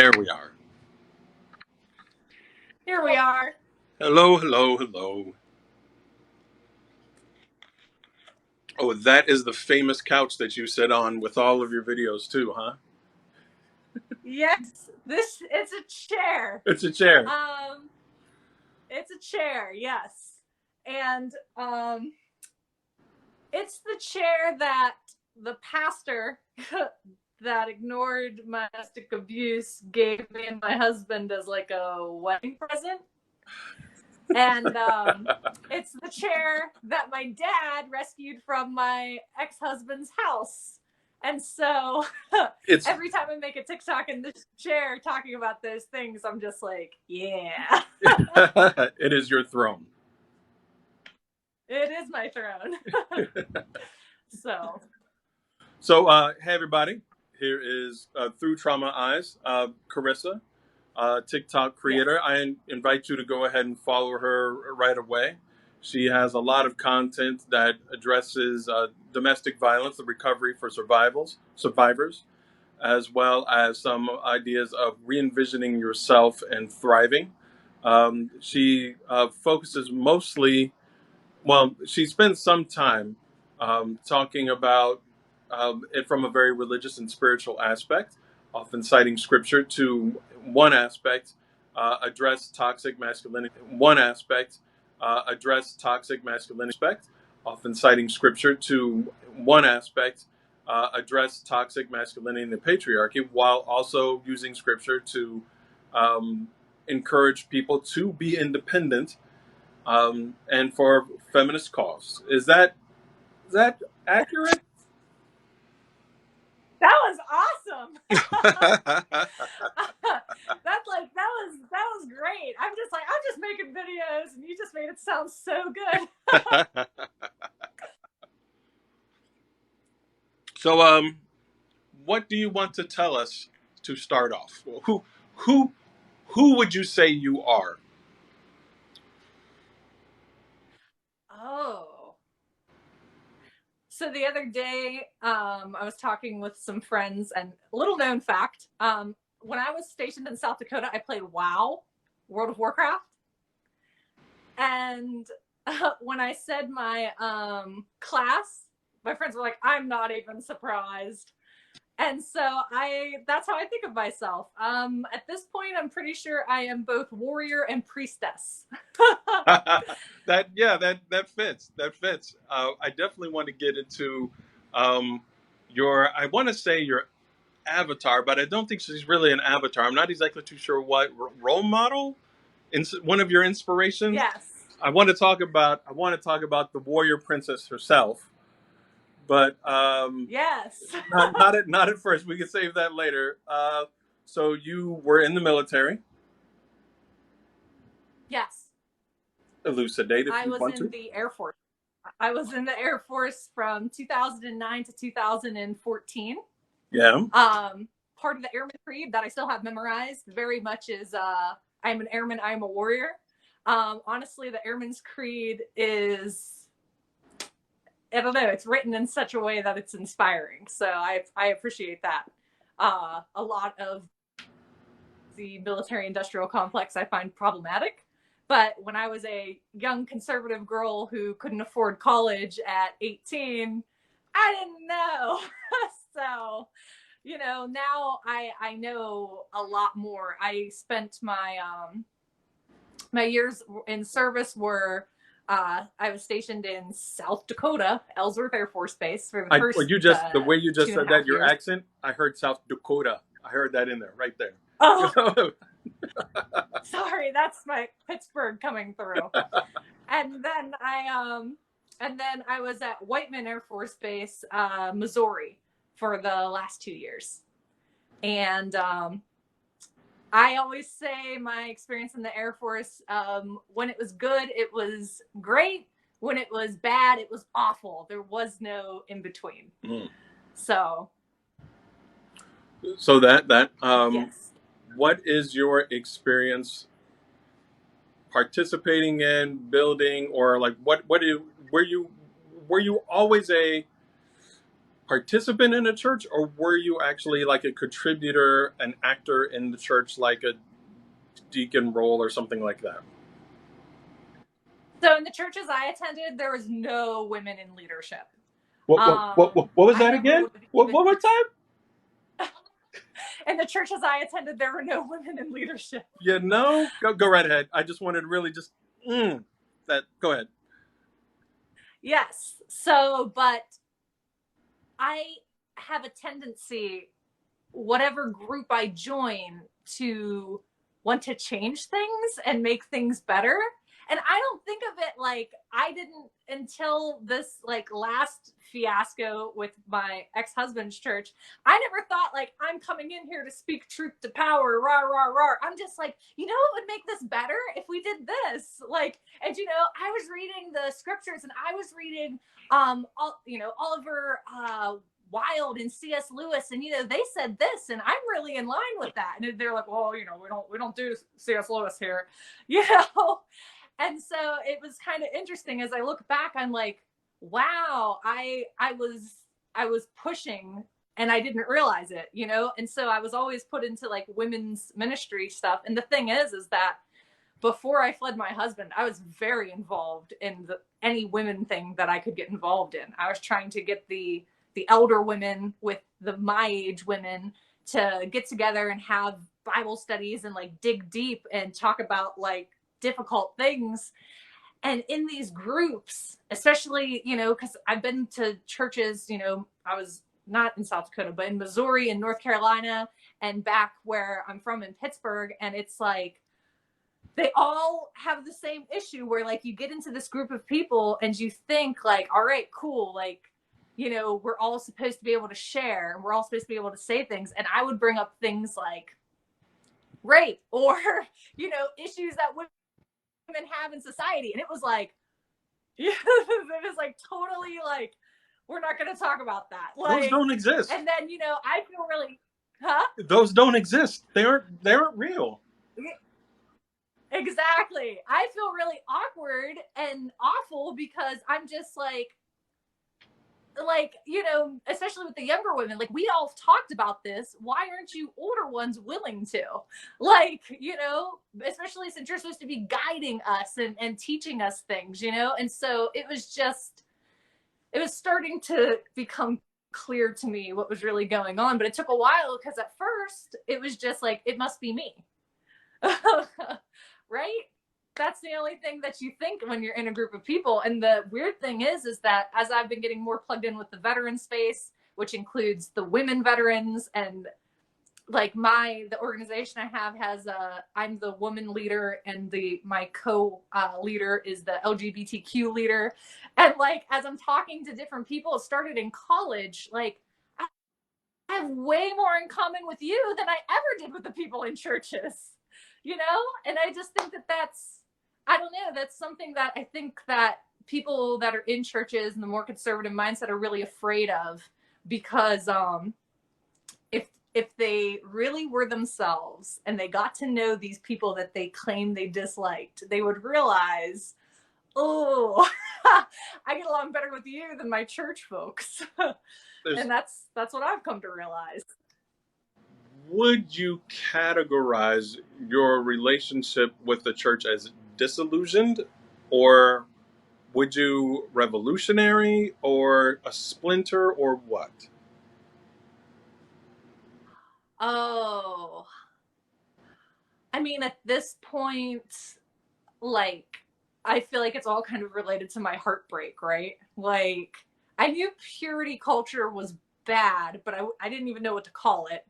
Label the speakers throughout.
Speaker 1: There we are.
Speaker 2: Here we are.
Speaker 1: Hello, hello, hello. Oh, that is the famous couch that you sit on with all of your videos too, huh?
Speaker 2: Yes, it's a chair.
Speaker 1: It's a chair.
Speaker 2: It's a chair, yes. And it's the chair that the pastor that ignored my domestic abuse gave me and my husband as like a wedding present. And it's the chair that my dad rescued from my ex-husband's house. And so
Speaker 1: It's
Speaker 2: every time I make a TikTok in this chair talking about those things, I'm just like, yeah.
Speaker 1: it is your throne.
Speaker 2: It is my throne. So
Speaker 1: Hey everybody. Here is Through Trauma Eyes, Carissa, TikTok creator.
Speaker 2: yes.
Speaker 1: I invite you to go ahead and follow her right away. She has a lot of content that addresses domestic violence, the recovery for survivors, as well as some ideas of re-envisioning yourself and thriving. She focuses mostly, well, she spends some time talking about it from a very religious and spiritual aspect, often citing scripture to one aspect, address toxic masculinity. One aspect, address toxic masculinity. Often citing scripture to one aspect, address toxic masculinity and the patriarchy, while also using scripture to encourage people to be independent and for feminist cause. Is that accurate?
Speaker 2: That was awesome. that was great. I'm just making videos and you just made it sound so good.
Speaker 1: So, what do you want to tell us to start off? Who, who would you say you are?
Speaker 2: Oh. So the other day, I was talking with some friends, and little known fact, when I was stationed in South Dakota, I played WoW, World of Warcraft. And when I said my class, my friends were like, I'm not even surprised. And so that's how I think of myself. At this point, I'm pretty sure I am both warrior and priestess.
Speaker 1: that fits. That fits. I definitely want to get into um, I want to say your avatar, but I don't think she's really an avatar. I'm not exactly too sure what role model, one of your inspirations.
Speaker 2: Yes.
Speaker 1: I want to talk about. I want to talk about the warrior princess herself, but
Speaker 2: Yes.
Speaker 1: not at first. We can save that later. So you were in the military.
Speaker 2: Yes.
Speaker 1: Elucidate if
Speaker 2: I
Speaker 1: you
Speaker 2: was
Speaker 1: want
Speaker 2: in
Speaker 1: to.
Speaker 2: the Air Force. I was in the Air Force from 2009 to 2014.
Speaker 1: Yeah.
Speaker 2: Part of the Airman Creed that I still have memorized very much is I'm an airman, I'm a warrior. Honestly, the Airman's Creed is, I don't know, it's written in such a way that it's inspiring. So I appreciate that. A lot of the military industrial complex I find problematic. But when I was a young conservative girl who couldn't afford college at 18, I didn't know. So, now I know a lot more. I spent my years in service were I was stationed in South Dakota, Ellsworth Air Force Base for the first
Speaker 1: The way you just
Speaker 2: two and
Speaker 1: said
Speaker 2: a
Speaker 1: that,
Speaker 2: half
Speaker 1: your
Speaker 2: years.
Speaker 1: accent, I heard South Dakota. I heard that in there, right there.
Speaker 2: Oh, sorry, that's my Pittsburgh coming through. And then I was at Whiteman Air Force Base, Missouri, for the last 2 years. And I always say my experience in the Air Force, when it was good, it was great. When it was bad, it was awful. There was no in between.
Speaker 1: Mm.
Speaker 2: So
Speaker 1: Yes. What is your experience participating in building, or like were you always participant in a church, or were you actually like a contributor, an actor in the church, like a deacon role or something like that?
Speaker 2: So in the churches I attended, there was no women in leadership.
Speaker 1: What was
Speaker 2: I
Speaker 1: that
Speaker 2: never
Speaker 1: again?
Speaker 2: would have
Speaker 1: What,
Speaker 2: even.
Speaker 1: one more time?
Speaker 2: In the churches I attended, there were no women in leadership.
Speaker 1: You know, go right ahead. I just wanted to really just that. Go ahead.
Speaker 2: Yes. So, but I have a tendency, whatever group I join, to want to change things and make things better. And I don't think of it like, I didn't until this like last fiasco with my ex-husband's church. I never thought like, I'm coming in here to speak truth to power, rah, rah, rah. I'm just like, you know what would make this better if we did this? Like, and you know, I was reading the scriptures and I was reading Oliver Wilde and C.S. Lewis, and you know they said this, and I'm really in line with that. And they're like, well, you know, we don't do C.S. Lewis here, you know. And so it was kind of interesting as I look back. I'm like, wow, I was pushing and I didn't realize it, you know. And so I was always put into like women's ministry stuff. And the thing is that before I fled my husband, I was very involved in any women thing that I could get involved in. I was trying to get the elder women with the my age women to get together and have Bible studies and like dig deep and talk about like difficult things. And in these groups, especially, you know, because I've been to churches, you know, I was not in South Dakota, but in Missouri and North Carolina and back where I'm from in Pittsburgh. And it's like, they all have the same issue where like you get into this group of people and you think like, all right, cool. Like, you know, we're all supposed to be able to share and we're all supposed to be able to say things. And I would bring up things like rape or, you know, issues that women have in society. And it was like, it was like totally like, we're not going to talk about that.
Speaker 1: Those
Speaker 2: Like,
Speaker 1: don't exist.
Speaker 2: and then, you know, I feel really, huh?
Speaker 1: Those don't exist. They aren't real.
Speaker 2: Exactly. I feel really awkward and awful because I'm just like, you know, especially with the younger women, like we all talked about this. Why aren't you older ones willing to? Like, you know, especially since you're supposed to be guiding us and teaching us things, you know? And so it was starting to become clear to me what was really going on. But it took a while because at first it was just like, it must be me. Right? That's the only thing that you think when you're in a group of people. And the weird thing is that as I've been getting more plugged in with the veteran space, which includes the women veterans, and like the organization I have has I'm the woman leader, and my leader is the LGBTQ leader. And like as I'm talking to different people, it started in college, like I have way more in common with you than I ever did with the people in churches, you know? And I just think I don't know, that's something that I think that people that are in churches and the more conservative mindset are really afraid of, because if they really were themselves and they got to know these people that they claim they disliked, they would realize, oh, I get along better with you than my church folks. And that's what I've come to realize.
Speaker 1: Would you categorize your relationship with the church as disillusioned, or would you revolutionary, or a splinter, or what?
Speaker 2: Oh, I mean, at this point, like, I feel like it's all kind of related to my heartbreak, right? Like, I knew purity culture was bad, but I didn't even know what to call it,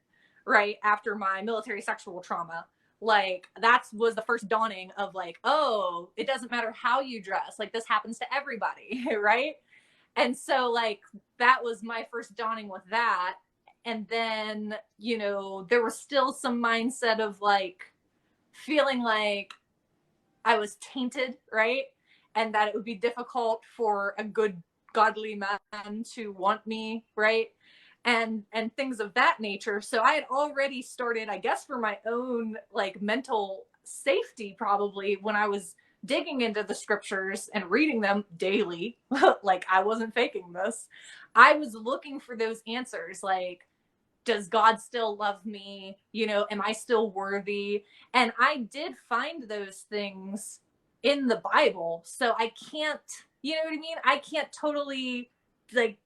Speaker 2: right? After my military sexual trauma. Like, that was the first dawning of, like, oh, it doesn't matter how you dress. Like, this happens to everybody, right? And so, like, that was my first dawning with that. And then, you know, there was still some mindset of, like, feeling like I was tainted, right? And that it would be difficult for a good godly man to want me, right? And things of that nature. So I had already started, I guess, for my own like mental safety, probably when I was digging into the scriptures and reading them daily, like I wasn't faking this, I was looking for those answers. Like, does God still love me? You know, am I still worthy? And I did find those things in the Bible. So I can't, you know what I mean? I can't totally like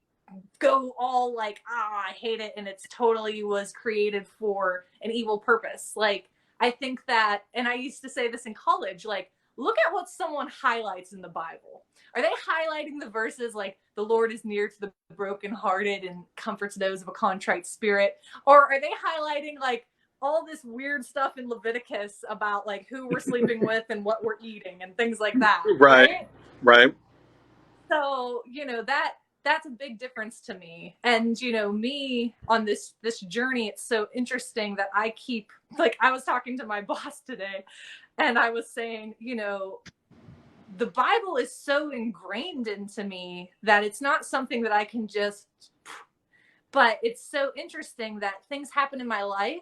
Speaker 2: go all like, I hate it and it's totally was created for an evil purpose. Like, I think that, and I used to say this in college, like, look at what someone highlights in the Bible. Are they highlighting the verses like the Lord is near to the brokenhearted and comforts those of a contrite spirit? Or are they highlighting like all this weird stuff in Leviticus about like who we're sleeping with and what we're eating and things like that,
Speaker 1: Right,
Speaker 2: right?
Speaker 1: right.
Speaker 2: So, you know, that's a big difference to me. And, you know, me on this journey, it's so interesting that I keep, like, I was talking to my boss today and I was saying, you know, the Bible is so ingrained into me that it's not something that I can just, but it's so interesting that things happen in my life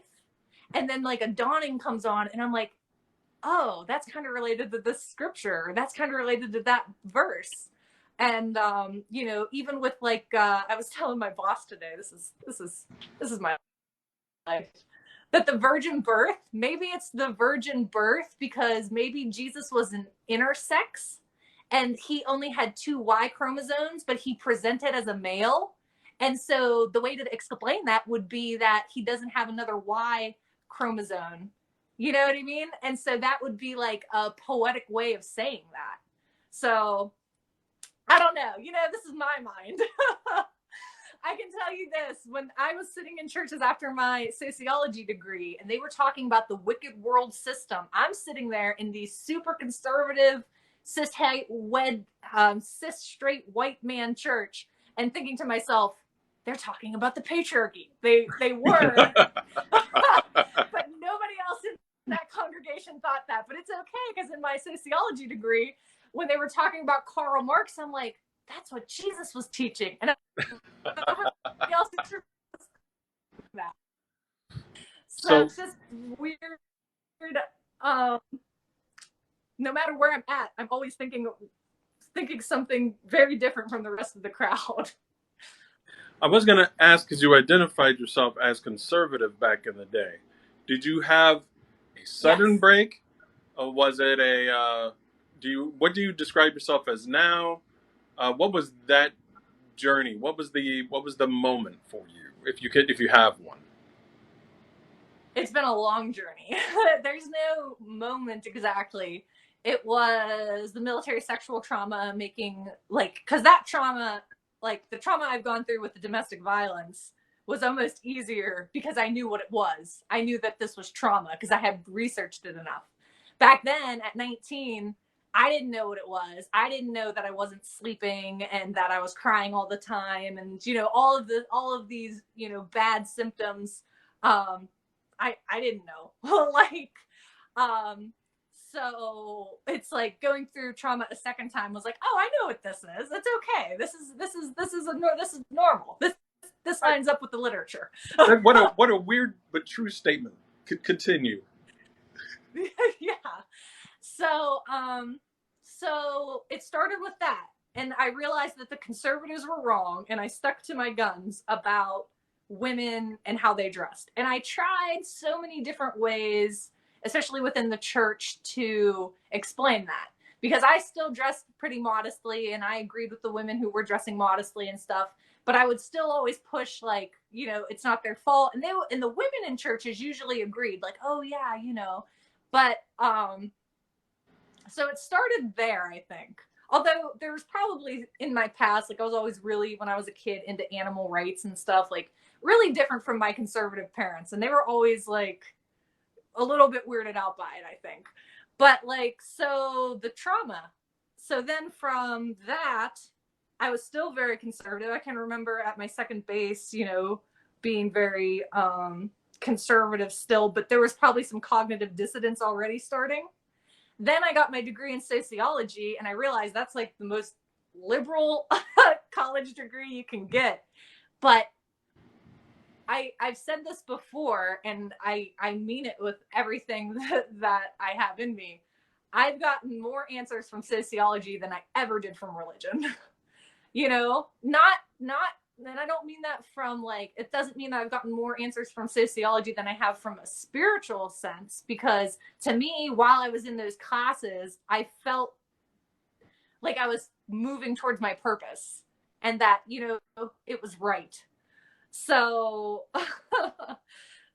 Speaker 2: and then like a dawning comes on and I'm like, oh, that's kind of related to this scripture. That's kind of related to that verse. And you know, even with like I was telling my boss today, this is my life. That the virgin birth, maybe it's the virgin birth because maybe Jesus was an intersex and he only had two Y chromosomes, but he presented as a male. And so the way to explain that would be that he doesn't have another Y chromosome. You know what I mean? And so that would be like a poetic way of saying that. So I don't know. You know, this is my mind. I can tell you this, when I was sitting in churches after my sociology degree and they were talking about the wicked world system, I'm sitting there in the super conservative, cis straight white man church and thinking to myself, they're talking about the patriarchy. They were, but nobody else in that congregation thought that. But it's okay because in my sociology degree, when they were talking about Karl Marx, I'm like, that's what Jesus was teaching. And else that. So
Speaker 1: So
Speaker 2: it's just weird. Um, no matter where I'm at, I'm always thinking something very different from the rest of the crowd.
Speaker 1: I was going to ask, because you identified yourself as conservative back in the day. Did you have a sudden
Speaker 2: Yes.
Speaker 1: break, or was it a? What do you describe yourself as now? What was that journey? What was the moment for you, if you have one?
Speaker 2: It's been a long journey. There's no moment exactly. It was the military sexual trauma making like, because that trauma, like the trauma I've gone through with the domestic violence was almost easier because I knew what it was. I knew that this was trauma because I had researched it enough. Back then at 19, I didn't know what it was. I didn't know that I wasn't sleeping and that I was crying all the time and, you know, all of these, you know, bad symptoms. Um, I didn't know. Like, um, so it's like going through trauma a second time was like, oh, I know what this is. It's okay. This is normal. This lines up with the literature.
Speaker 1: What a weird but true statement. Continue.
Speaker 2: Yeah. So so it started with that. And I realized that the conservatives were wrong, and I stuck to my guns about women and how they dressed. And I tried so many different ways, especially within the church, to explain that. Because I still dressed pretty modestly, and I agreed with the women who were dressing modestly and stuff. But I would still always push, like, you know, it's not their fault. And the women in churches usually agreed, like, oh yeah, you know. But so it started there, I think. Although there was probably in my past, like I was always really, when I was a kid, into animal rights and stuff, like really different from my conservative parents. And they were always like a little bit weirded out by it, I think. But like, so the trauma. So then from that, I was still very conservative. I can remember at my second base, you know, being very conservative still, but there was probably some cognitive dissonance already starting. Then I got my degree in sociology and I realized that's like the most liberal college degree you can get. But I've said this before and I mean it with everything that I have in me. I've gotten more answers from sociology than I ever did from religion. You know, not and I don't mean that from like, it doesn't mean that I've gotten more answers from sociology than I have from a spiritual sense, because to me, while I was in those classes, I felt like I was moving towards my purpose and that, you know, it was right. So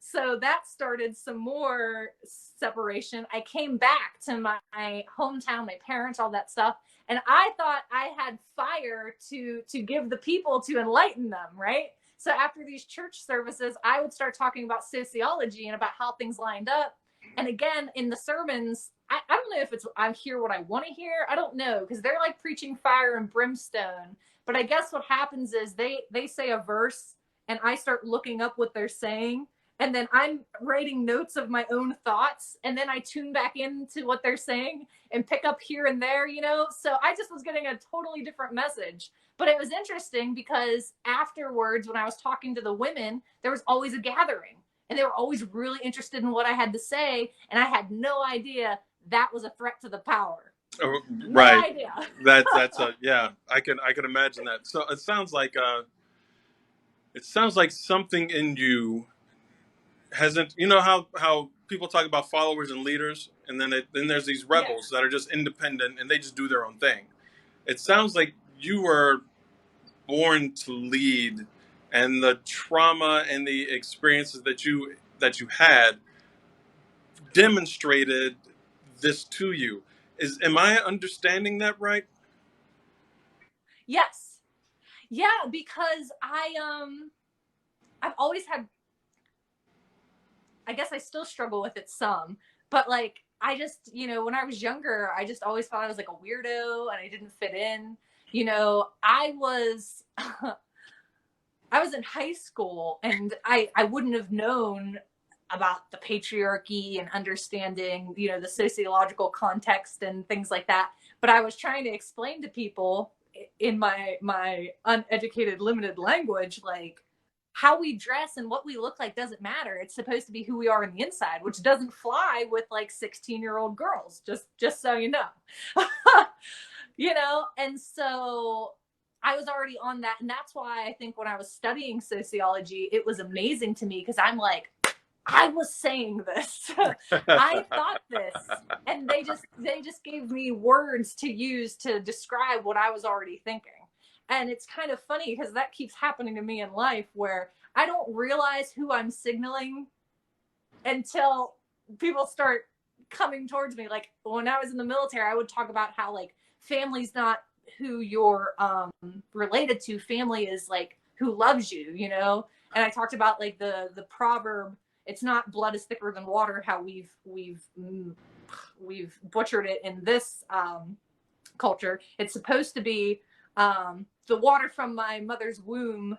Speaker 2: so that started some more separation. I came back to my hometown, my parents, all that stuff, and I thought I had fire to give the people to enlighten them, right? So after these church services, I would start talking about sociology and about how things lined up. And again, in the sermons, I don't know if it's I hear what I want to hear. I don't know, because they're like preaching fire and brimstone. But I guess what happens is they say a verse and I start looking up what they're saying, and then I'm writing notes of my own thoughts, and then I tune back into what they're saying and pick up here and there, you know? So I just was getting a totally different message. But it was interesting because afterwards, when I was talking to the women, there was always a gathering, and they were always really interested in what I had to say, and I had no idea that was a threat to the power.
Speaker 1: Oh,
Speaker 2: No
Speaker 1: right.
Speaker 2: idea.
Speaker 1: That's a yeah. I can imagine that. So it sounds like something in you hasn't. You know how people talk about followers and leaders, and then there's these
Speaker 2: Yeah.
Speaker 1: rebels that are just independent and they just do their own thing. It sounds like you were born to lead, and the trauma and the experiences that you had demonstrated this to you. Is am I understanding that right?
Speaker 2: Yes. Yeah, because I've always had, I guess I still struggle with it some, but like I just, you know, when I was younger, I just always thought I was like a weirdo and I didn't fit in. You know, I was I was in high school and I wouldn't have known about the patriarchy and understanding, you know, the sociological context and things like that. But I was trying to explain to people in my uneducated limited language, like, how we dress and what we look like doesn't matter. It's supposed to be who we are on the inside, which doesn't fly with like 16-year-old girls, just so you know. You know, and so I was already on that, and that's why I think when I was studying sociology, it was amazing to me, because I'm like, I was saying this. I thought this, and they just gave me words to use to describe what I was already thinking. And it's kind of funny because that keeps happening to me in life, where I don't realize who I'm signaling until people start coming towards me. Like when I was in the military, I would talk about how like family's not who you're related to. Family is like who loves you, you know. And I talked about like the proverb, it's not blood is thicker than water, how we've butchered it in this culture. It's supposed to be the water from my mother's womb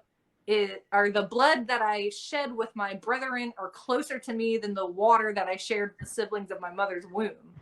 Speaker 2: or the blood that I shed with my brethren are closer to me than the water that I shared with the siblings of my mother's womb.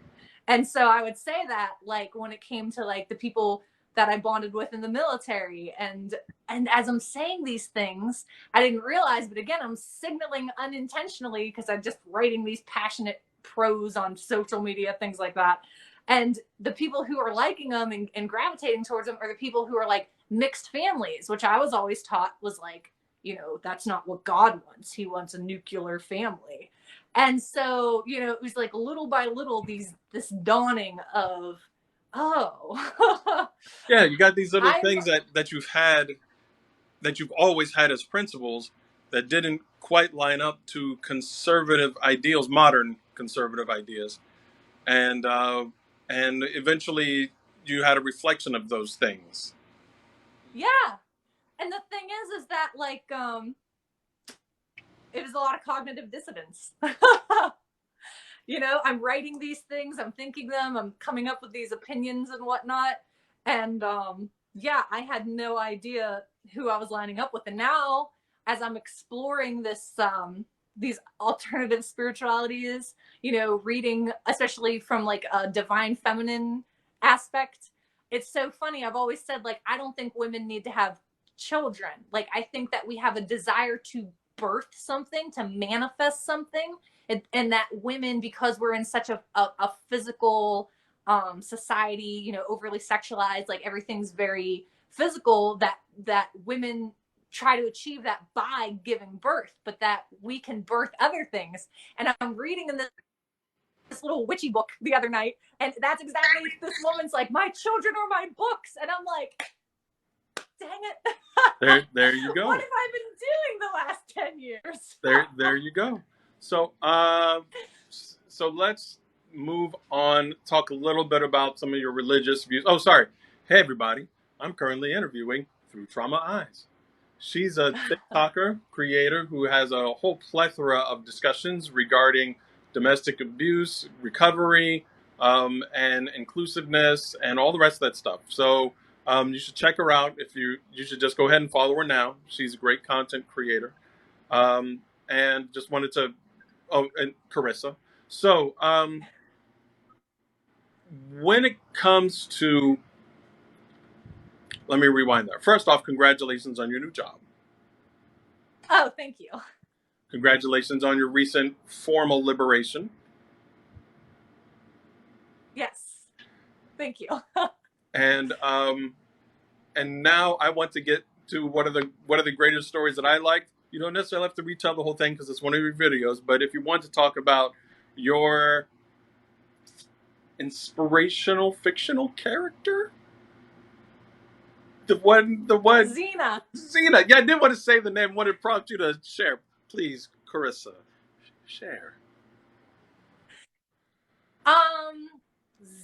Speaker 2: And so I would say that like when it came to like the people that I bonded with in the military, and as I'm saying these things, I didn't realize, but again, I'm signaling unintentionally because I'm just writing these passionate prose on social media, things like that. And the people who are liking them and gravitating towards them are the people who are like mixed families, which I was always taught was like, you know, that's not what God wants. He wants a nuclear family. And so, you know, it was like little by little this dawning of, oh,
Speaker 1: Yeah, you got these little
Speaker 2: I'm
Speaker 1: things that you've always had as principles that didn't quite line up to conservative ideals, modern conservative ideas, and and eventually you had a reflection of those things.
Speaker 2: yeah. And the thing is that like it was a lot of cognitive dissonance. You know, I'm writing these things, I'm thinking them, I'm coming up with these opinions and whatnot. And yeah, I had no idea who I was lining up with. And now, as I'm exploring these alternative spiritualities, you know, reading, especially from like a divine feminine aspect, it's so funny. I've always said, like, I don't think women need to have children. Like, I think that we have a desire to birth something, to manifest something, and that women, because we're in such a physical society, you know, overly sexualized, like everything's very physical, that women try to achieve that by giving birth, but that we can birth other things. And I'm reading in this little witchy book the other night, and that's exactly, this woman's like, my children are my books, and I'm like, dang it.
Speaker 1: There you
Speaker 2: What
Speaker 1: go.
Speaker 2: have I been doing the last 10 years?
Speaker 1: There you go. So so let's move on. Talk a little bit about some of your religious views. Oh, sorry. Hey, everybody. I'm currently interviewing Through Trauma Eyes. She's a TikToker creator who has a whole plethora of discussions regarding domestic abuse, recovery, and inclusiveness, and all the rest of that stuff. So you should check her out. If you should just go ahead and follow her now. She's a great content creator. And just wanted to, oh, and Carissa. So when it comes to, let me rewind there. First off, congratulations on your new job.
Speaker 2: Oh, thank you.
Speaker 1: Congratulations on your recent formal liberation.
Speaker 2: Yes, thank you.
Speaker 1: And now I want to get to what are the greatest stories that I liked. You don't necessarily have to retell the whole thing because it's one of your videos, but if you want to talk about your inspirational fictional character, the one
Speaker 2: Xena.
Speaker 1: Xena. Yeah, I did want to say the name. Wanted to prompt you to share. Please, Carissa, share.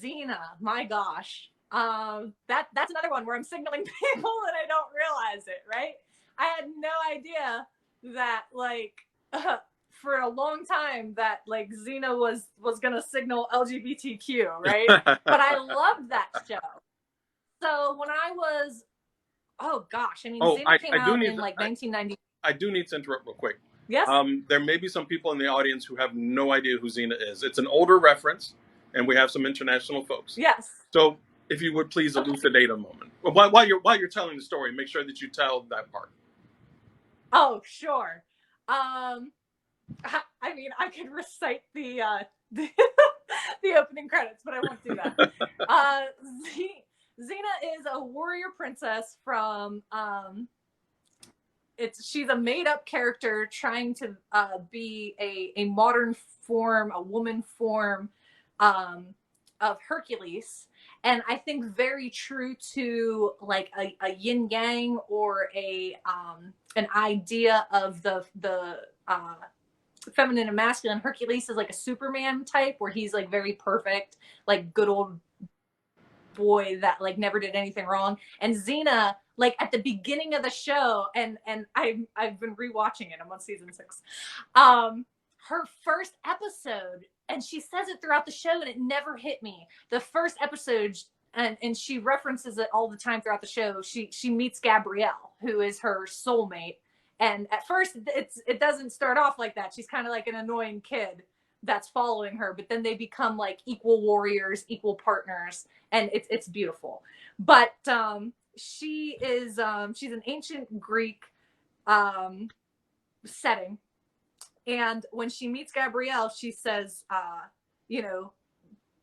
Speaker 2: Xena, my gosh. That's another one where I'm signaling people and I don't realize it, right? I had no idea that for a long time that like Xena was gonna signal LGBTQ, right? But I loved that show. So when I was, oh gosh, I mean,
Speaker 1: Oh,
Speaker 2: Xena came
Speaker 1: I do
Speaker 2: out
Speaker 1: need
Speaker 2: in like 1990.
Speaker 1: I do need to interrupt real quick.
Speaker 2: Yes.
Speaker 1: There may be some people in the audience who have no idea who Xena is. It's an older reference, and we have some international folks.
Speaker 2: Yes.
Speaker 1: So, if you would please elucidate a moment while you're telling the story, make sure that you tell that part.
Speaker 2: Oh, sure. I mean, I could recite the, the opening credits, but I won't do that. Xena is a warrior princess from she's a made up character trying to be a modern form, a woman form of Hercules. And I think very true to like a yin yang or an idea of the feminine and masculine. Hercules is like a Superman type where he's like very perfect, like good old boy that like never did anything wrong. And Xena, like at the beginning of the show, and I've been rewatching it. I'm on season 6. Her first episode, and she says it throughout the show, and it never hit me. The first episode, and she references it all the time throughout the show. She meets Gabrielle, who is her soulmate. And at first, it doesn't start off like that. She's kind of like an annoying kid that's following her, but then they become like equal warriors, equal partners, and it's beautiful. But she is she's an ancient Greek setting, and when she meets Gabrielle, she says,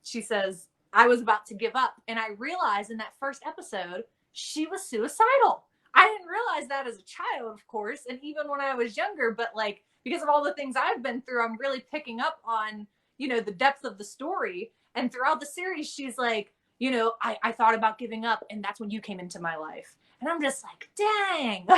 Speaker 2: she says, I was about to give up. And I realized in that first episode, she was suicidal. I didn't realize that as a child, of course, and even when I was younger, but like because of all the things I've been through, I'm really picking up on, the depth of the story. And throughout the series, she's like, I thought about giving up, and that's when you came into my life. And I'm just like, dang,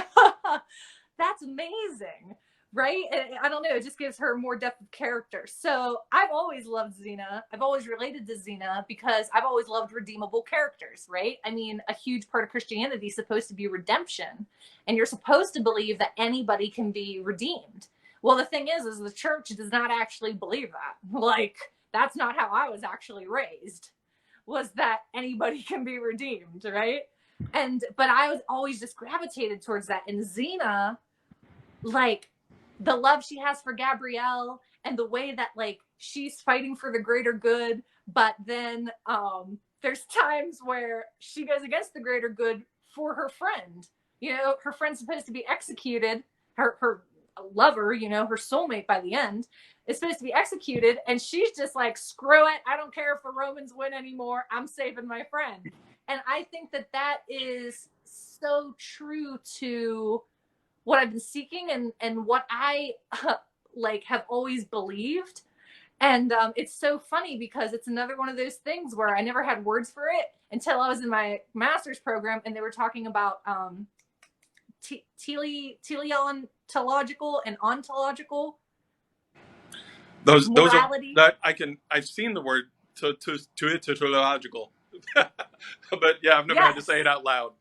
Speaker 2: that's amazing. Right? I don't know. It just gives her more depth of character. So I've always loved Xena. I've always related to Xena because I've always loved redeemable characters, right? I mean, a huge part of Christianity is supposed to be redemption. And you're supposed to believe that anybody can be redeemed. Well, the thing is the church does not actually believe that. Like, that's not how I was actually raised, was that anybody can be redeemed, right? But I was always just gravitated towards that. And Xena, like, the love she has for Gabrielle and the way that like she's fighting for the greater good, but then there's times where she goes against the greater good for her friend. Her friend's supposed to be executed, her lover, her soulmate by the end, is supposed to be executed, and she's just like, screw it, I don't care if the Romans win anymore, I'm saving my friend. And I think that that is so true to what I've been seeking, and what I like have always believed. And it's so funny because it's another one of those things where I never had words for it until I was in my master's program, and they were talking about teleological and ontological
Speaker 1: Those are
Speaker 2: morality.
Speaker 1: that I've seen the word to logical, but yeah, I've never had to say
Speaker 2: Yes,
Speaker 1: it out loud.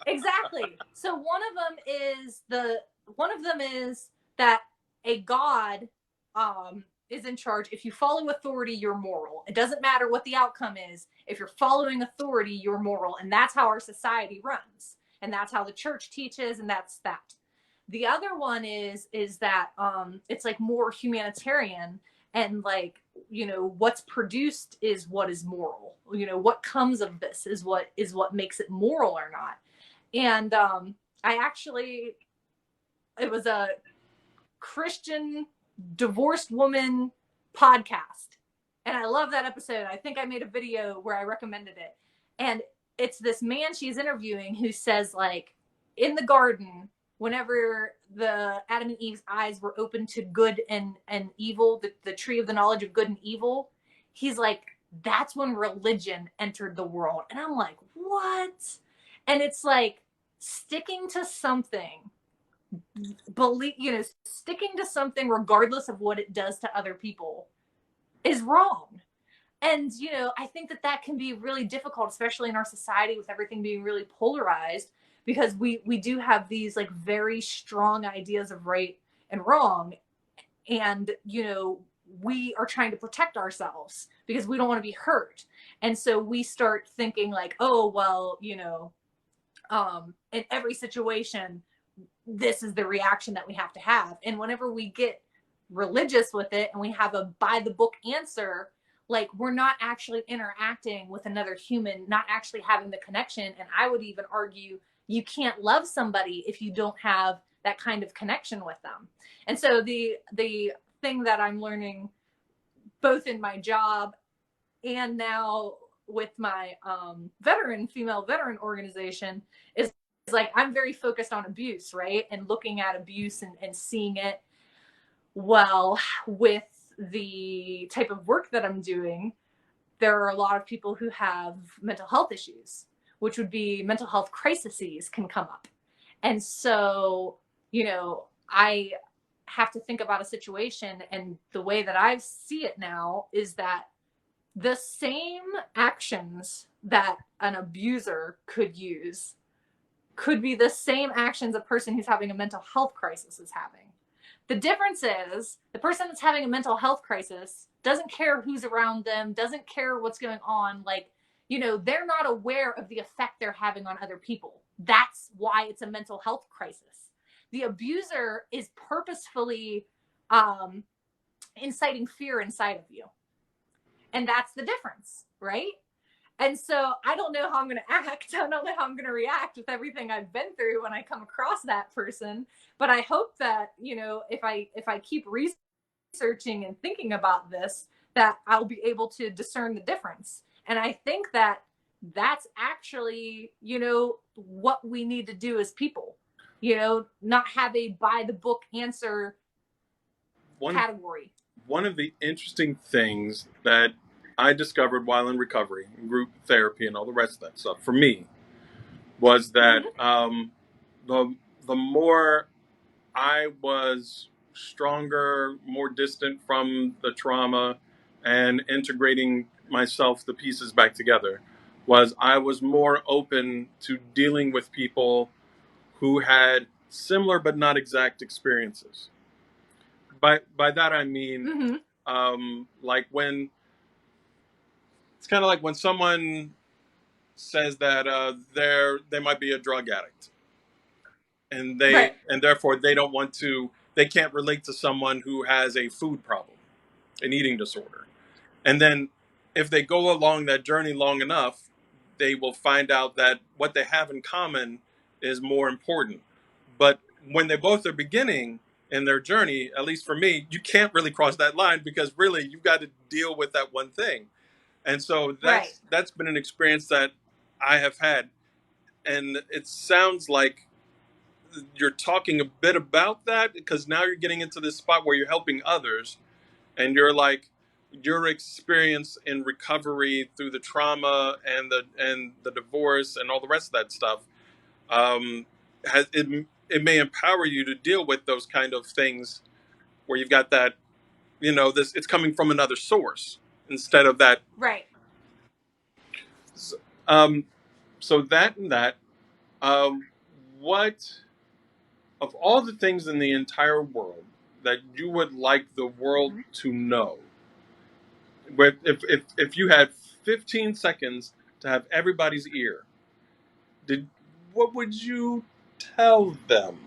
Speaker 2: exactly. So one of them is that a god is in charge. If you follow authority, you're moral. It doesn't matter what the outcome is. If you're following authority, you're moral, and that's how our society runs, and that's how the church teaches, and that's that. The other one is that it's like more humanitarian, and like, what's produced is what is moral. What comes of this is what makes it moral or not. And I actually, it was a Christian divorced woman podcast, and I love that episode. I think I made a video where I recommended it. And it's this man she's interviewing who says, like, in the garden, whenever the Adam and Eve's eyes were open to good and evil, the tree of the knowledge of good and evil, he's like, that's when religion entered the world. And I'm like, what? And it's like sticking to something, sticking to something regardless of what it does to other people is wrong. And I think that that can be really difficult, especially in our society with everything being really polarized, because we do have these like very strong ideas of right and wrong. And we are trying to protect ourselves because we don't want to be hurt. And so we start thinking like, oh well, in every situation this is the reaction that we have to have. And whenever we get religious with it and we have a by the book answer, like, we're not actually interacting with another human, not actually having the connection. And I would even argue you can't love somebody if you don't have that kind of connection with them. And so the thing that I'm learning both in my job and now with my female veteran organization is like, I'm very focused on abuse, right? And looking at abuse and seeing it. Well, with the type of work that I'm doing, there are a lot of people who have mental health issues, which would be mental health crises can come up. And so, I have to think about a situation, and the way that I see it now is that the same actions that an abuser could use could be the same actions a person who's having a mental health crisis is having. The difference is the person that's having a mental health crisis doesn't care who's around them, doesn't care what's going on. Like, they're not aware of the effect they're having on other people. That's why it's a mental health crisis. The abuser is purposefully inciting fear inside of you. And that's the difference, right? And so I don't know how I'm going to act. I don't know how I'm going to react with everything I've been through when I come across that person. But I hope that, if I keep researching and thinking about this, that I'll be able to discern the difference. And I think that that's actually, what we need to do as people, not have a by the book answer
Speaker 1: One
Speaker 2: category.
Speaker 1: one of the interesting things that I discovered while in recovery, group therapy, and all the rest of that stuff for me was that
Speaker 2: Mm-hmm.
Speaker 1: the the more I was stronger, more distant from the trauma, and integrating myself, the pieces back together, was I was more open to dealing with people who had similar but not exact experiences. By that I mean,
Speaker 2: Mm-hmm.
Speaker 1: like when it's kind of like when someone says that they might be a drug addict, and
Speaker 2: Right.
Speaker 1: therefore they can't relate to someone who has a food problem, an eating disorder. And then if they go along that journey long enough, they will find out that what they have in common is more important. But when they both are beginning in their journey, at least for me, you can't really cross that line because really you've got to deal with that one thing. And so
Speaker 2: Right.
Speaker 1: that's been an experience that I have had. And it sounds like you're talking a bit about that because now you're getting into this spot where you're helping others and you're like your experience in recovery through the trauma and the divorce and all the rest of that stuff has it may empower you to deal with those kind of things where you've got that, this it's coming from another source instead of that.
Speaker 2: Right.
Speaker 1: um so that and that um what of all the things in the entire world that you would like the world
Speaker 2: Mm-hmm.
Speaker 1: to know, if you had 15 seconds to have everybody's ear, did what would you tell them?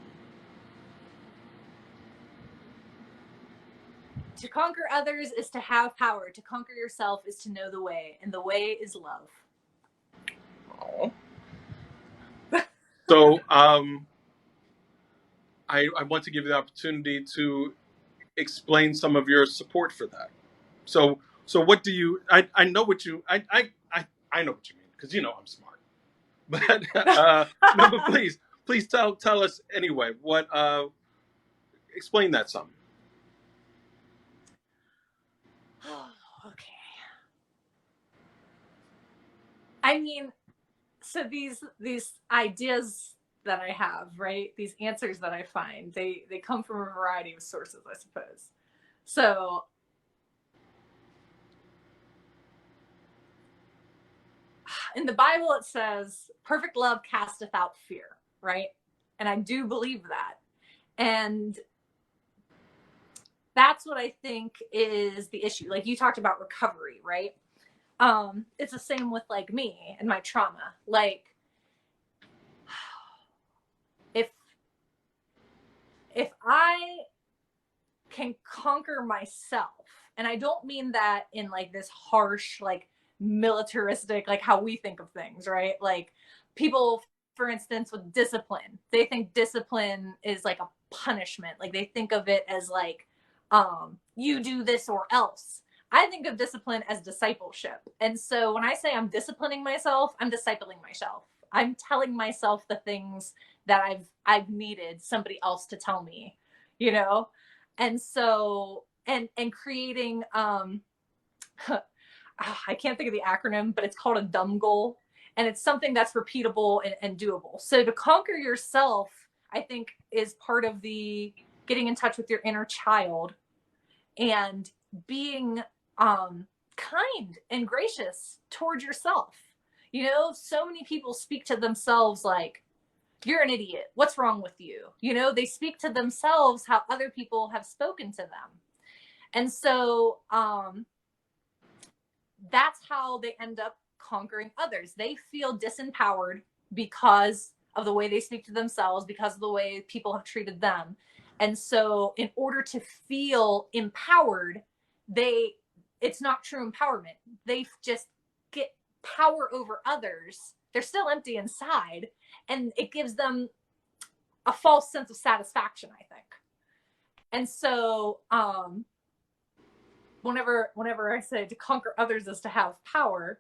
Speaker 2: To conquer others is to have power. To conquer yourself is to know the way, and the way is love.
Speaker 1: Oh. So I want to give you the opportunity to explain some of your support for that. So what do you? I know what you. I know what you mean because I'm smart. But no, but please tell us anyway. What explain that some.
Speaker 2: Okay. I mean, so these ideas that I have, right? These answers that I find, they come from a variety of sources, I suppose. So in the Bible it says, perfect love casteth out fear, right? And I do believe that. And that's what I think is the issue. Like you talked about recovery, right? It's the same with like me and my trauma. Like if I can conquer myself, and I don't mean that in like this harsh, like militaristic, like how we think of things, right? Like people, for instance, with discipline, they think discipline is like a punishment. Like they think of it as like, you do this or else. I think of discipline as discipleship. And so when I say I'm disciplining myself, I'm discipling myself. I'm telling myself the things that I've needed somebody else to tell me, you know? And so and creating I can't think of the acronym, but it's called a dumb goal. And it's something that's repeatable and doable. So to conquer yourself, I think is part of the getting in touch with your inner child and being kind and gracious towards yourself. So many people speak to themselves like, you're an idiot. What's wrong with you? They speak to themselves how other people have spoken to them. And so that's how they end up conquering others. They feel disempowered because of the way they speak to themselves, because of the way people have treated them. And so in order to feel empowered, it's not true empowerment. They just get power over others. They're still empty inside, and it gives them a false sense of satisfaction, I think. And so whenever I say to conquer others is to have power,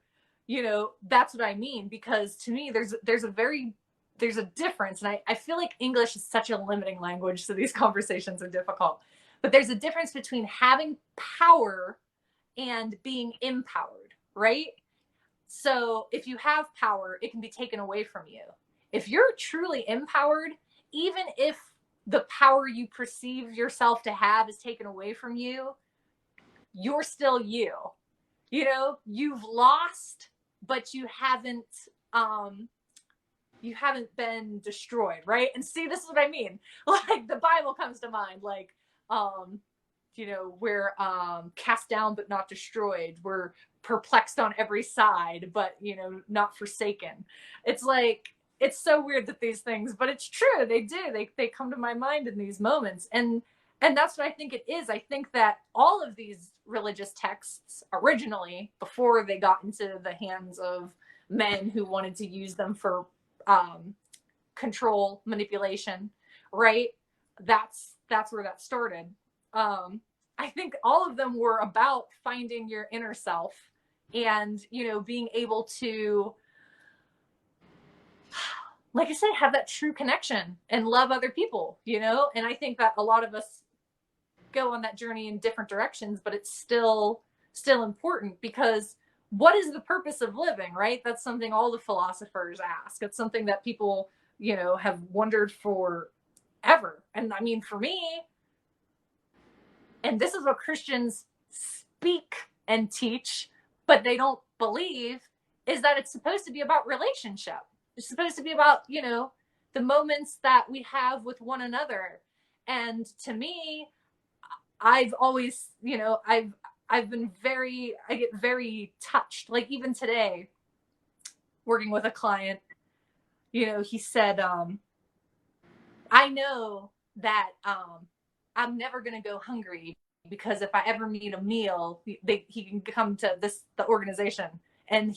Speaker 2: that's what I mean. Because to me, there's a difference. And I feel like English is such a limiting language, so these conversations are difficult. But there's a difference between having power and being empowered, right? So if you have power, it can be taken away from you. If you're truly empowered, even if the power you perceive yourself to have is taken away from you, you're still you. You've lost, but you haven't been destroyed, right? And see, this is what I mean. Like the Bible comes to mind, like we're cast down but not destroyed. We're perplexed on every side, but not forsaken. It's like, it's so weird that these things, but it's true. They do. They come to my mind in these moments. And that's what I think it is. I think that all of these religious texts originally, before they got into the hands of men who wanted to use them for control, manipulation, right? That's where that started. I think all of them were about finding your inner self and, being able to, like I said, have that true connection and love other people, And I think that a lot of us go on that journey in different directions, but it's still important, because what is the purpose of living, right? That's something all the philosophers ask. It's something that people, have wondered for ever. And I mean, for me, and this is what Christians speak and teach, but they don't believe, is that it's supposed to be about relationship. It's supposed to be about, the moments that we have with one another. And to me, I've always, I've been I get very touched. Like even today, working with a client, he said, I know that I'm never going to go hungry, because if I ever need a meal, he can come to the organization, and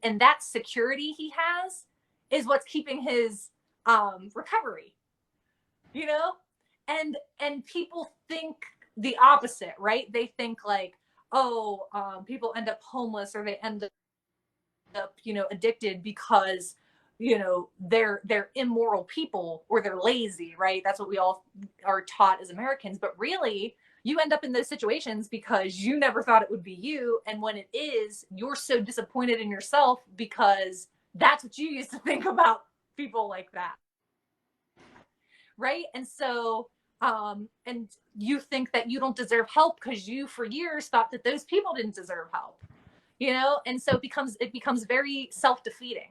Speaker 2: that security he has is what's keeping his recovery, you know, and people think the opposite, right? They think like, oh, people end up homeless, or they end up, addicted because, they're immoral people, or they're lazy, right? That's what we all are taught as Americans. But really, you end up in those situations because you never thought it would be you. And when it is, you're so disappointed in yourself, because that's what you used to think about people like that. Right. And so, and you think that you don't deserve help because you for years thought that those people didn't deserve help, and so it becomes very self-defeating.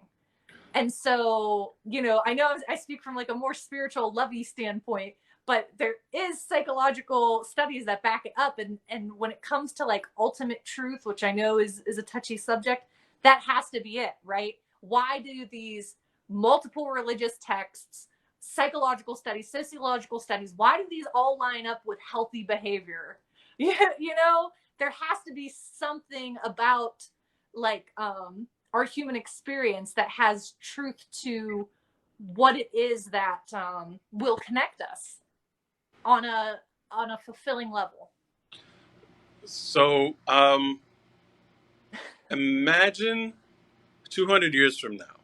Speaker 2: And so, I know I speak from like a more spiritual, lovey standpoint, but there is psychological studies that back it up. And when it comes to like ultimate truth, which I know is a touchy subject, that has to be it, right? Why do these multiple religious texts, psychological studies, sociological studies, why do these all line up with healthy behavior? There has to be something about like our human experience that has truth to what it is that will connect us on a fulfilling level.
Speaker 1: So imagine 200 years from now,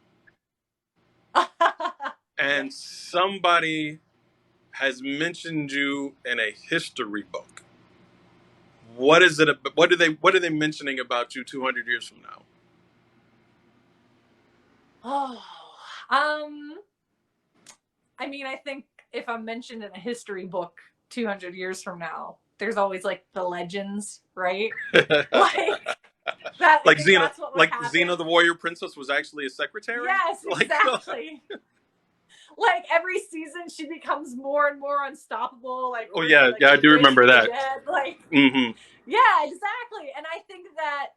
Speaker 1: and somebody has mentioned you in a history book. What is it? What are they mentioning about you 200 years from now?
Speaker 2: Oh, I mean, I think if I'm mentioned in a history book 200 years from now, there's always like the legends, right? Like that. I
Speaker 1: Like
Speaker 2: think
Speaker 1: Xena,
Speaker 2: that's what would
Speaker 1: like
Speaker 2: happen.
Speaker 1: Xena the warrior princess was actually a secretary.
Speaker 2: Yes,
Speaker 1: Like,
Speaker 2: exactly. Like every season, she becomes more and more unstoppable. Like,
Speaker 1: oh
Speaker 2: or
Speaker 1: yeah,
Speaker 2: like
Speaker 1: yeah, I
Speaker 2: she
Speaker 1: do
Speaker 2: rose
Speaker 1: remember
Speaker 2: from the
Speaker 1: that.
Speaker 2: dead. Like,
Speaker 1: Mm-hmm.
Speaker 2: yeah, exactly. And I think that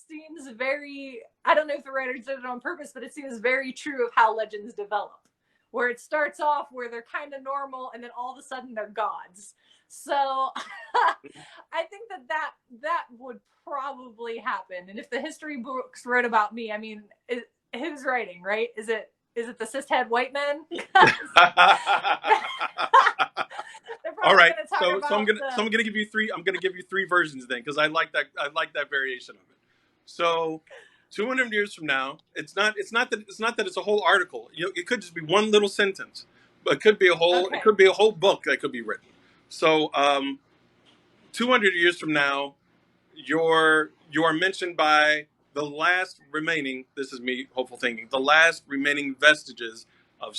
Speaker 2: seems very. I don't know if the writers did it on purpose, but it seems very true of how legends develop. Where it starts off where they're kind of normal, and then all of a sudden they're gods. So I think that would probably happen. And if the history books wrote about me, I mean, who's writing, right? Is it the cishet white men?
Speaker 1: All right,
Speaker 2: going to talk about
Speaker 1: so I'm gonna give you three. I'm gonna give you three versions then, because I like that. I like that variation of it. So, 200 years from now, it's not that it's a whole article. It could just be one little sentence, but it could be a whole.
Speaker 2: Okay.
Speaker 1: It could be a whole book that could be written. So, 200 years from now, you're mentioned by the last remaining. This is me hopeful thinking. The last remaining vestiges of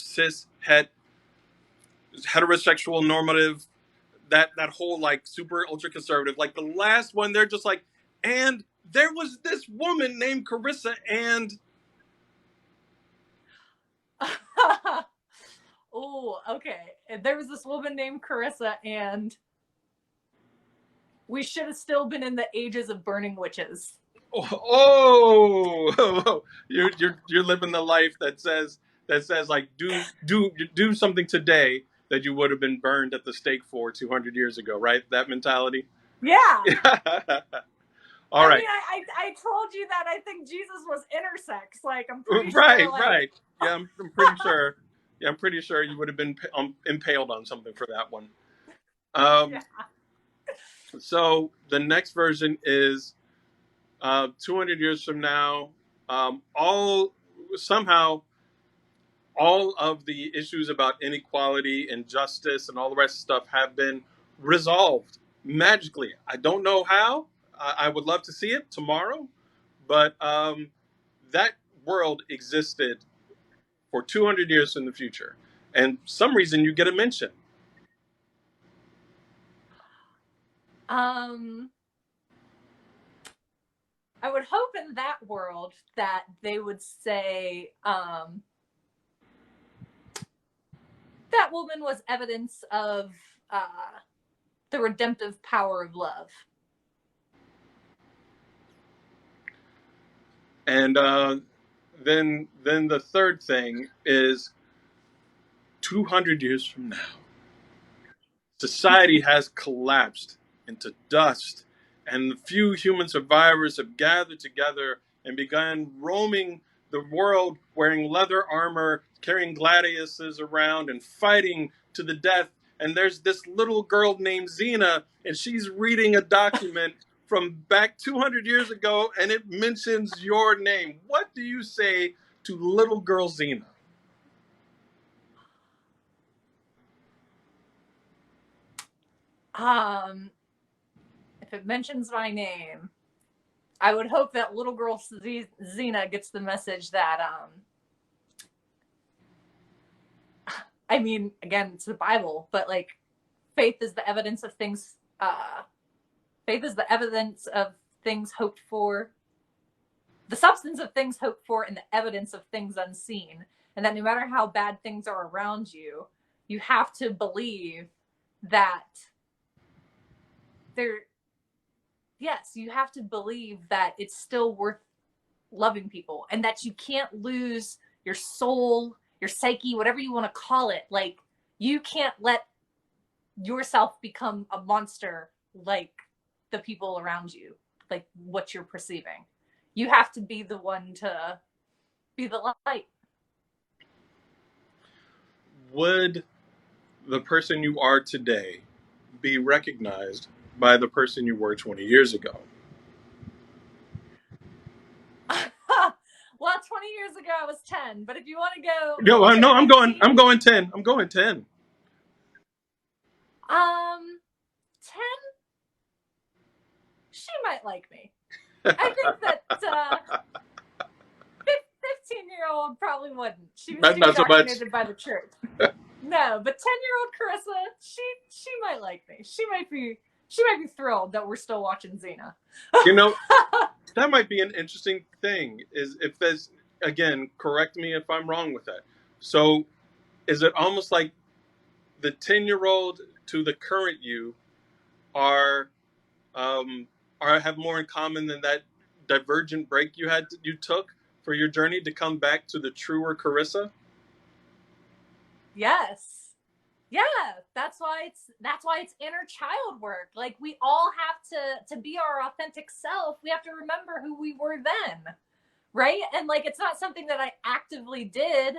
Speaker 1: heterosexual normative, that whole like super ultra conservative, like the last one. They're just like, and there was this woman named Carissa, and
Speaker 2: Oh, okay. There was this woman named Carissa, and we should have still been in the ages of burning witches.
Speaker 1: oh, you're living the life that says like do something today that you would have been burned at the stake for 200 years ago, right? That mentality.
Speaker 2: Yeah.
Speaker 1: All
Speaker 2: I
Speaker 1: right.
Speaker 2: mean, I told you that I think Jesus was intersex. Like, I'm pretty sure,
Speaker 1: Right,
Speaker 2: like,
Speaker 1: right. Yeah, I'm pretty sure. Yeah, I'm pretty sure you would have been impaled on something for that one. Um,
Speaker 2: Yeah.
Speaker 1: so the next version is 200 years from now. All somehow all of the issues about inequality and justice and all the rest of stuff have been resolved magically. I don't know how. I would love to see it tomorrow, but that world existed for 200 years in the future, and some reason you get a mention.
Speaker 2: Um, I would hope in that world that they would say that woman was evidence of uh, the redemptive power of love.
Speaker 1: And then the third thing is 200 years from now, society has collapsed into dust, and the few human survivors have gathered together and begun roaming the world wearing leather armor, carrying gladiuses around, and fighting to the death. And there's this little girl named Xena, and she's reading a document from back 200 years ago, and it mentions your name. What do you say to little girl Xena?
Speaker 2: Um, if it mentions my name, I would hope that little girl Xena gets the message that I mean, again, it's the Bible, but like faith is the evidence of things. Faith is the evidence of things hoped for, the substance of things hoped for, and the evidence of things unseen. And that no matter how bad things are around you, you have to believe that there. Yes, you have to believe that it's still worth loving people, and that you can't lose your soul, your psyche, whatever you want to call it. Like, you can't let yourself become a monster like the people around you, like what you're perceiving. You have to be the one to be the light.
Speaker 1: Would the person you are today be recognized by the person you were 20 years ago?
Speaker 2: Well, 20 years ago I was 10, but if you want to go
Speaker 1: No,
Speaker 2: look at
Speaker 1: no, I'm
Speaker 2: 19,
Speaker 1: going 10. I'm going 10.
Speaker 2: 10, she might like me. I think that 15-year-old probably wouldn't. She was too
Speaker 1: Not so much.
Speaker 2: indoctrinated by the church. No, but 10-year-old Carissa, she might like me. She might be thrilled that we're still watching Xena.
Speaker 1: You know, that might be an interesting thing. Is if there's again, correct me if I'm wrong with that. So, is it almost like the 10-year-old to the current you are um, are have more in common than that divergent break you took for your journey to come back to the truer Carissa?
Speaker 2: Yes. Yeah, that's why it's inner child work. Like, we all have to be our authentic self. We have to remember who we were then. Right? And like, it's not something that I actively did.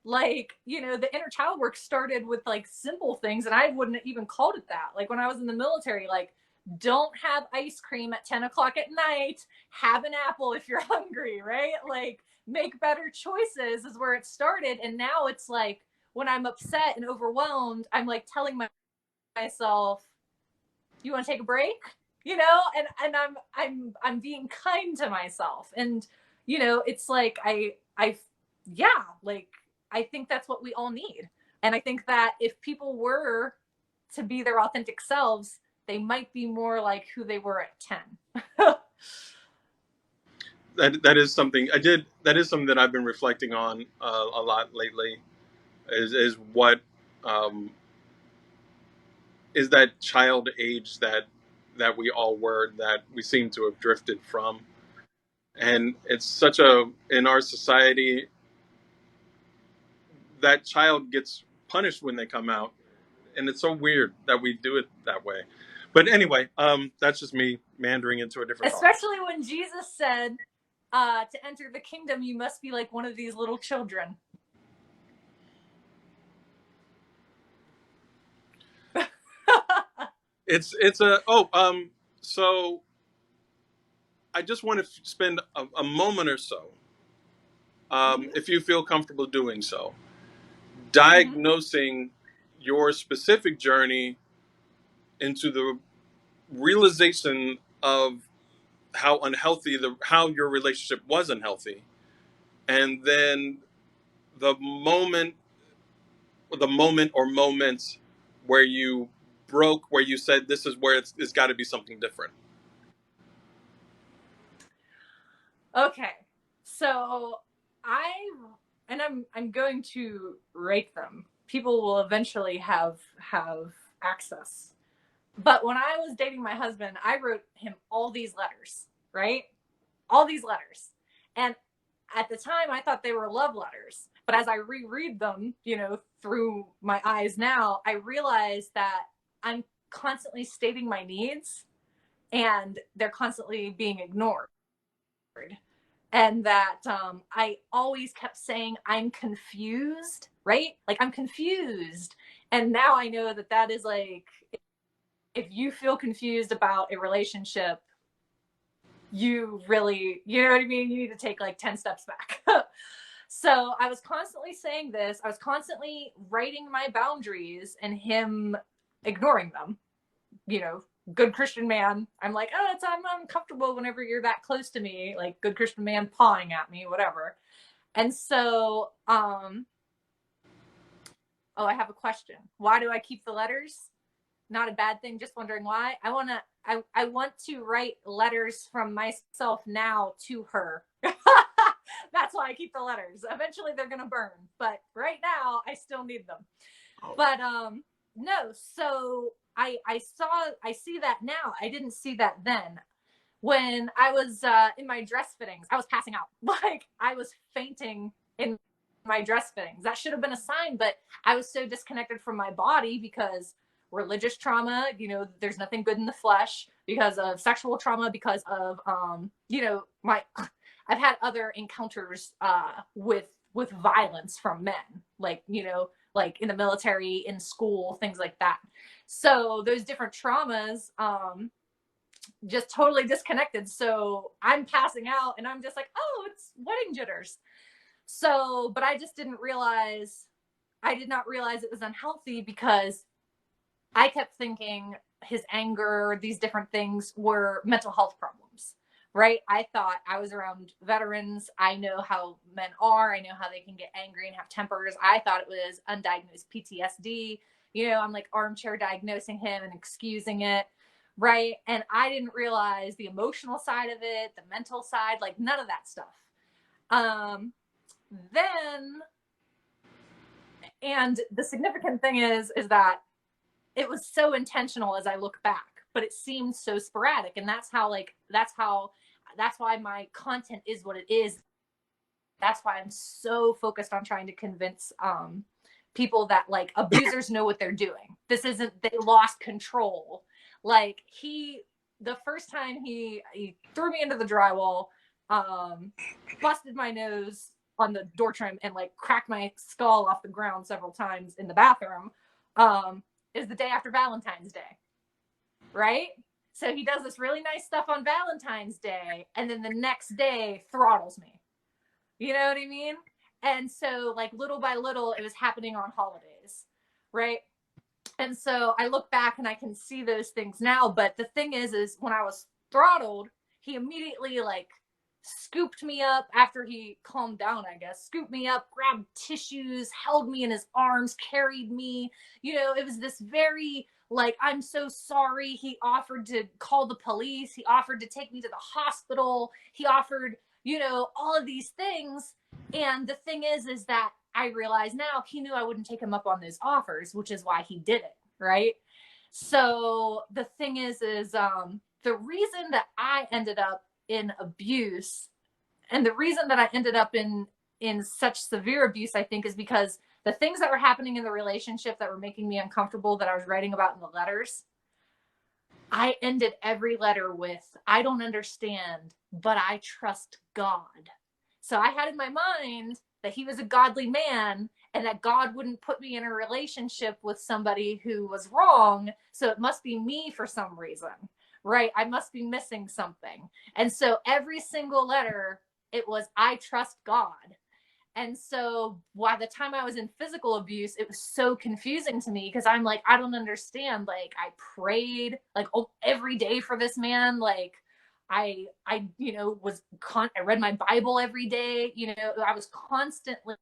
Speaker 2: Like, the inner child work started with like simple things, and I wouldn't have even called it that. Like, when I was in the military, like, don't have ice cream at 10 o'clock at night, have an apple if you're hungry, right? Like, make better choices is where it started. And now it's like, when I'm upset and overwhelmed, I'm like telling myself, you want to take a break? And I'm being kind to myself. And it's like, I yeah, like, I think that's what we all need. And I think that if people were to be their authentic selves, they might be more like who they were at 10.
Speaker 1: That is something I did. That is something that I've been reflecting on a lot lately. Is what um, is that child age that we all were, that we seem to have drifted from. And it's such a in our society that child gets punished when they come out, and it's so weird that we do it that way. But anyway, that's just me meandering into a different thought.
Speaker 2: Especially when Jesus said, to enter the kingdom, you must be like one of these little children.
Speaker 1: It's a oh so I just want to spend a moment or so,
Speaker 2: Mm-hmm.
Speaker 1: if you feel comfortable doing so,
Speaker 2: Mm-hmm.
Speaker 1: diagnosing your specific journey into the realization of how unhealthy how your relationship was unhealthy, and then the moment the moment or moments where you broke, where you said this is where it's got to be something different.
Speaker 2: Okay. So I I'm going to rate them. People will eventually have access. But when I was dating my husband, I wrote him all these letters, right? All these letters. And at the time I thought they were love letters. But as I reread them, through my eyes now, I realize that I'm constantly stating my needs and they're constantly being ignored. And that I always kept saying, I'm confused, right? Like, I'm confused. And now I know that that is like, if you feel confused about a relationship, you really, you know what I mean? You need to take like 10 steps back. So I was constantly saying this. I was constantly writing my boundaries and him ignoring them. Good Christian man. I'm like, I'm uncomfortable whenever you're that close to me, like good Christian man pawing at me, whatever. And so, I have a question. Why do I keep the letters? Not a bad thing. Just wondering why. I want to write letters from myself now to her. That's why I keep the letters. Eventually they're going to burn, but right now I still need them. But, no, so I see that now. I didn't see that then. When I was in my dress fittings, I was passing out. Like, I was fainting in my dress fittings. That should have been a sign, but I was so disconnected from my body because religious trauma, there's nothing good in the flesh, because of sexual trauma, because of my I've had other encounters with violence from men, like, like in the military, in school, things like that. So those different traumas just totally disconnected. So I'm passing out and I'm just like, oh, it's wedding jitters. So, but I did not realize it was unhealthy, because I kept thinking his anger, these different things were mental health problems, right? I thought I was around veterans. I know how men are. I know how they can get angry and have tempers. I thought it was undiagnosed PTSD. I'm like armchair diagnosing him and excusing it, right? And I didn't realize the emotional side of it, the mental side, like none of that stuff. Then, and the significant thing is that it was so intentional as I look back, but it seemed so sporadic. And that's why my content is what it is. That's why I'm so focused on trying to convince people that, like, abusers know what they're doing. This isn't, they lost control. Like, the first time he threw me into the drywall, busted my nose on the door trim, and like cracked my skull off the ground several times in the bathroom, is the day after Valentine's Day, right? So he does this really nice stuff on Valentine's Day, and then the next day throttles me. You know what I mean? And so, like, little by little, it was happening on holidays, right? And so I look back and I can see those things now. But the thing is when I was throttled, he immediately, like, scooped me up after he calmed down, I guess, scooped me up, grabbed tissues, held me in his arms, carried me. It was this very, like, I'm so sorry. He offered to call the police. He offered to take me to the hospital. He offered, all of these things. And the thing is that I realize now he knew I wouldn't take him up on those offers, which is why he did it, right? So the thing is the reason that I ended up in abuse, and the reason that I ended up in such severe abuse, I think, is because the things that were happening in the relationship that were making me uncomfortable, that I was writing about in the letters, I ended every letter with, I don't understand, but I trust God. So I had in my mind that he was a godly man, and that God wouldn't put me in a relationship with somebody who was wrong. So it must be me for some reason, right? I must be missing something. And so every single letter, it was, I trust God. And so by the time I was in physical abuse, it was so confusing to me because I'm like, I don't understand. Like, I prayed like every day for this man. Like, I read my Bible every day. I was constantly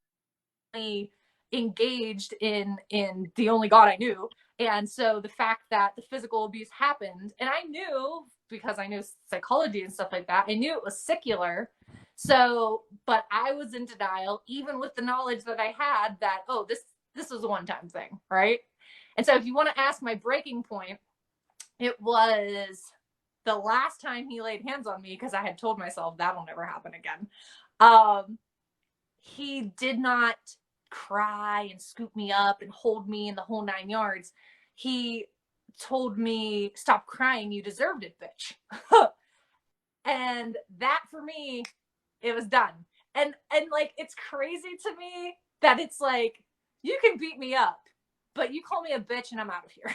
Speaker 2: engaged in the only God I knew. And so the fact that the physical abuse happened, and I knew, because I knew psychology and stuff like that, I knew it was secular. So, but I was in denial, even with the knowledge that I had that, oh, this was a one-time thing, right? And so if you want to ask my breaking point, it was the last time he laid hands on me, because I had told myself that'll never happen again. He did not cry and scoop me up and hold me in the whole 9 yards. He told me, stop crying, you deserved it, bitch. And that, for me, it was done. And like, it's crazy to me that it's like, you can beat me up, but you call me a bitch and I'm out of here.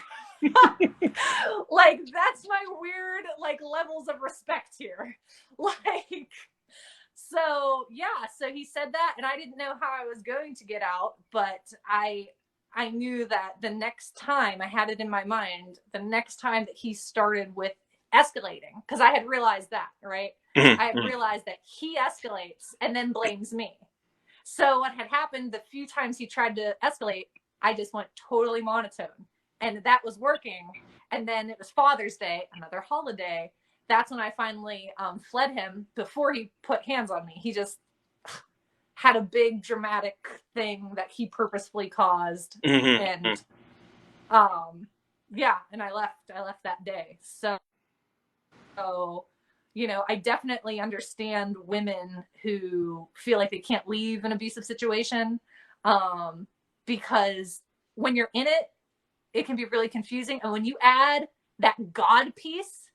Speaker 2: Like, that's my weird, like, levels of respect here. Like, so yeah, so he said that, and I didn't know how I was going to get out, but I knew that the next time, I had it in my mind, the next time that he started with escalating, because I had realized that, right? I had realized that he escalates and then blames me. So what had happened, the few times he tried to escalate, I just went totally monotone, and that was working. And then it was Father's Day, another holiday. That's when I finally fled him before he put hands on me. He just had a big dramatic thing that he purposefully caused. And yeah, and I left that day. So I definitely understand women who feel like they can't leave an abusive situation, because when you're in it, it can be really confusing. And when you add that God piece,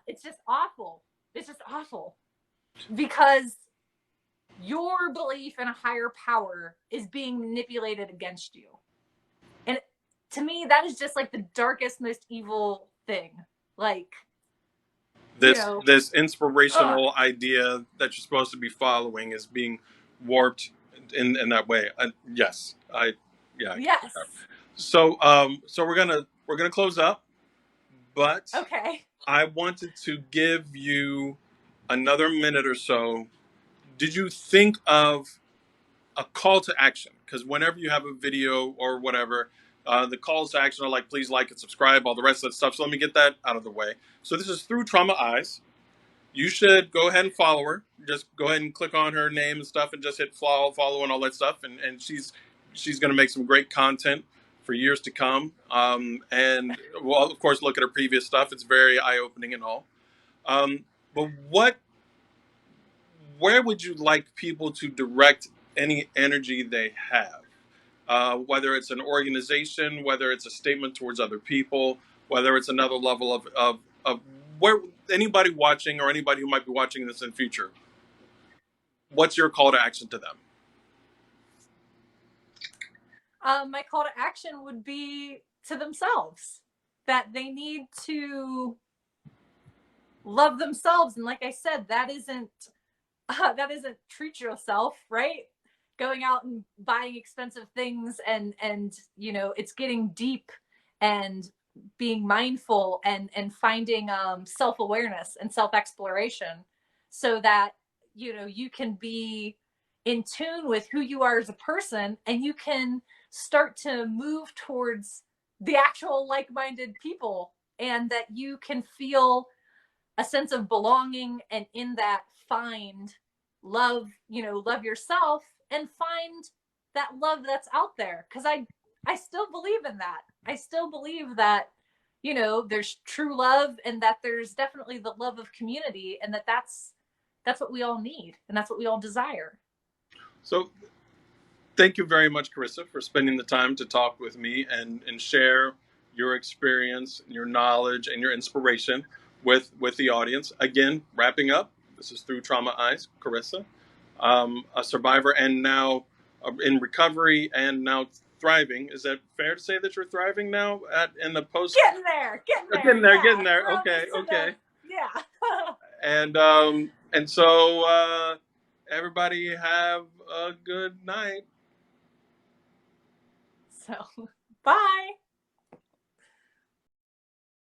Speaker 2: it's just awful. It's just awful, because your belief in a higher power is being manipulated against you. And to me, that is just like the darkest, most evil thing. Like,
Speaker 1: this inspirational idea that you're supposed to be following is being warped in that way. Yes.
Speaker 2: Yes.
Speaker 1: So we're gonna close up, but
Speaker 2: Okay.
Speaker 1: I wanted to give you another minute or so. Did you think of a call to action? Because whenever you have a video or whatever, the calls to action are like, please like and subscribe, all the rest of that stuff. So let me get that out of the way. So this is Through Trauma Eyes. You should go ahead and follow her. Just go ahead and click on her name and stuff and just hit follow and all that stuff. And she's going to make some great content for years to come. And well, of course, look at her previous stuff. It's very eye-opening and all. But where would you like people to direct any energy they have? Whether it's an organization, whether it's a statement towards other people, whether it's another level of where anybody watching or anybody who might be watching this in the future, what's your call to action to them?
Speaker 2: My call to action would be to themselves, that they need to love themselves. And like I said, that isn't treat yourself, right? Going out and buying expensive things, and it's getting deep and being mindful and finding self-awareness and self-exploration, so that you can be in tune with who you are as a person, and you can start to move towards the actual like-minded people, and that you can feel a sense of belonging, and in that find love, love yourself, and find that love that's out there. Because I still believe in that. I still believe that there's true love, and that there's definitely the love of community, and that's what we all need, and that's what we all desire.
Speaker 1: So thank you very much, Carissa, for spending the time to talk with me and share your experience, your knowledge, and your inspiration with the audience. Again, wrapping up, This is Through Trauma Eyes, Carissa, a survivor and now in recovery and now thriving. Is that fair to say that you're thriving now in the post?
Speaker 2: Getting there.
Speaker 1: Getting there. Okay, okay.
Speaker 2: Yeah.
Speaker 1: And so everybody have a good night.
Speaker 2: So, bye.